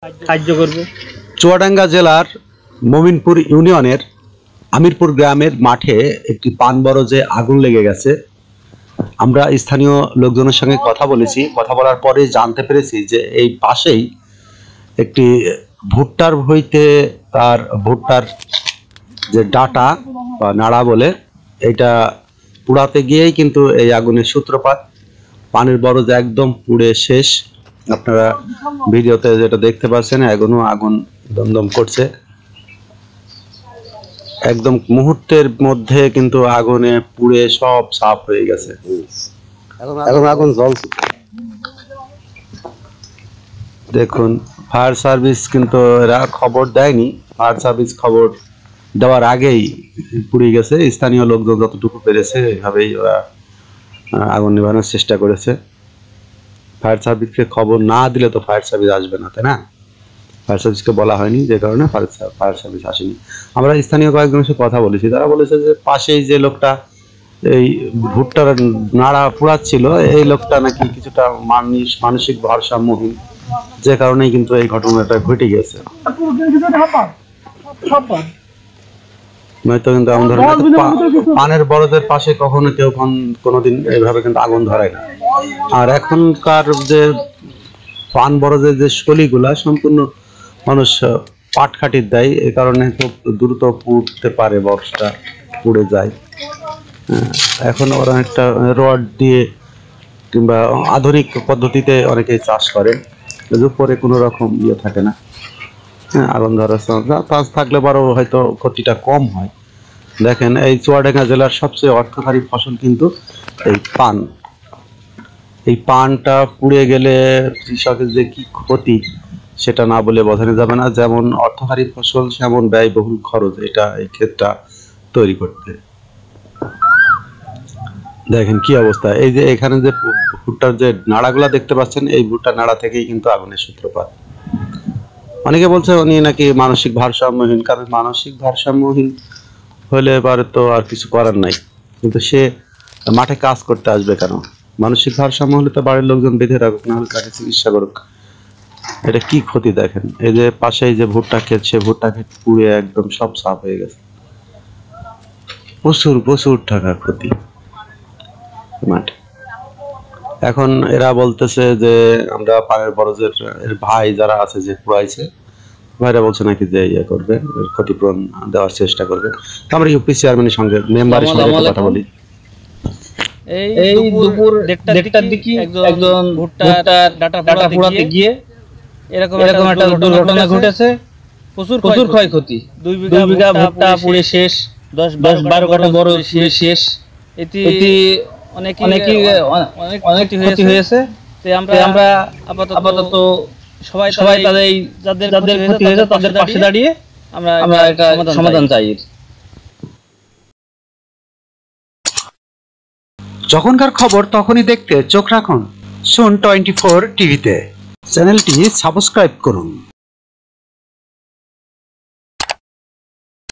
সাহায্য করবে। চুয়াডাঙ্গা জেলার মমিনপুর ইউনিয়নের আমিরপুর গ্রামের মাঠে একটি পান বরজে আগুন লেগে গেছে। আমরা স্থানীয় লোকজনের সঙ্গে কথা বলেছি, কথা বলার পরে জানতে পেরেছি যে এই পাশেই একটি ভুট্টার ভইতে তার ভুট্টার যে ডাটা বা নাড়া বলে এটা পুড়াতে গিয়েই কিন্তু এই আগুনের সূত্রপাত। পানের বরজ একদম পুড়ে শেষ। আপনারা ভিডিওতে যেটা দেখতে পাচ্ছেন এখনো আগুন দমদম করছে। একদম মুহূর্তের মধ্যে কিন্তু আগুনে পুড়ে সব সাফ হয়ে গেছে। এখন আগুন জ্বলছে। দেখুন, ফায়ার সার্ভিস কিন্তু এরা খবর দেয়নি। ফায়ার সার্ভিস খবর দেওয়ার আগেই পুড়ে গেছে। স্থানীয় লোকজন যতটুকু পেরেছে এইভাবেই ওরা আগুন নিভানোর চেষ্টা করেছে। ফায়ার সার্ভিসকে খবর না দিলে তো ফায়ার সার্ভিস আসবে না, তাই না? ফায়ার সার্ভিসকে বলা হয়নি, যে কারণে ফায়ার সার্ভিস আসেনি। আমরা স্থানীয় কয়েকজনের সাথে কথা বলেছি, তারা বলেছে যে পাশেই যে লোকটা এই ভুট্টার নাড়া পোড়াচ্ছিল এই লোকটা নাকি কিছুটা মানসিক ভারসাম্যহীন, যে কারণেই কিন্তু এই ঘটনাটা ঘটে গেছে। নয়তো কিন্তু এমন ধরনের পানের বরজের পাশে কখনো কেউ কোনোদিন এইভাবে কিন্তু আগুন ধরায় না। আর এখনকার যে পান বরজের যে শলিগুলা সম্পূর্ণ মানুষ পাটখাটির দেয়, এই কারণে খুব দ্রুত পুড়তে পারে, বরজটা পুড়ে যায়। এখন ওরা একটা রড দিয়ে কিংবা আধুনিক পদ্ধতিতে অনেকেই চাষ করে, উপরে কোনো রকম ইয়ে থাকে না। আগুন ধরার চান্স থাকলে বড় হয়তো ক্ষতিটা কম হয়। দেখেন, এই চুয়াডাঙ্গা জেলার সবচেয়ে অর্থকারী ফসল কিন্তু এই পান। এই পানটা পুড়ে গেলে কৃষকের যে কি ক্ষতি সেটা না বলে বোঝানো যাবে না। যেমন অর্থকারী ফসল সেমন ব্যয়বহুল খরচ এটা এই ক্ষেতটা তৈরি করতে। দেখেন কি অবস্থা। এই যে এখানে যে ভুট্টার যে নাড়াগুলা দেখতে পাচ্ছেন, এই ভুট্টার নাড়া থেকেই কিন্তু আগুনের সূত্রপাত। অনেকে বলছে উনি নাকি মানসিক ভারসাম্যহীন, কারণ মানসিক ভারসাম্যহীন হলে এবারে তো আর কিছু করার নাই, কিন্তু সে মাঠে কাজ করতে আসবে কেন? মানসিক ভারসাম্য হলে তো বাড়ির লোকজন বেঁধে রাখুক, না হলে তাকে চিকিৎসা করুক। এটা কি ক্ষতি দেখেন। এই যে পাশেই যে ভুট্টা ক্ষেত, সে ভুট্টা ক্ষেত পুড়ে একদম সব সাফ হয়ে গেছে। প্রচুর প্রচুর টাকা ক্ষতি মাঠে। এখন এরা বলতেছে যে আমরা পানের বরজের ভাই যারা আছে যে পুড়াইছে, ভাইরা বলছে নাকি যে ইয়ে করবে, ক্ষতিপূরণ দেওয়ার চেষ্টা করবে। তো আমরা ইউপি চেয়ারম্যানের সঙ্গে, মেম্বারের সঙ্গে কথা বলি। এই দুপুর 1টার দিকে একজন ভুট্টার ডাটা পোড়াতে গিয়ে এরকম একটা দুর্ঘটনা ঘটেছে। প্রচুর ক্ষয়ক্ষতি। 2 বিঘা ভুট্টা পুড়ে শেষ, 10-12 কাঠা বড় পুড়ে শেষ। এতে অনেক ক্ষতি হয়েছে। আমরা আপাতত সবাই যাদের ক্ষতি হয়েছে তাদের পাশে দাঁড়িয়ে আমরা একটা সমাধান চাই। যখনকার খবর তখনই দেখতে চোখ রাখুন সুন 24 টিভিতে। চ্যানেলটি সাবস্ক্রাইব করুন।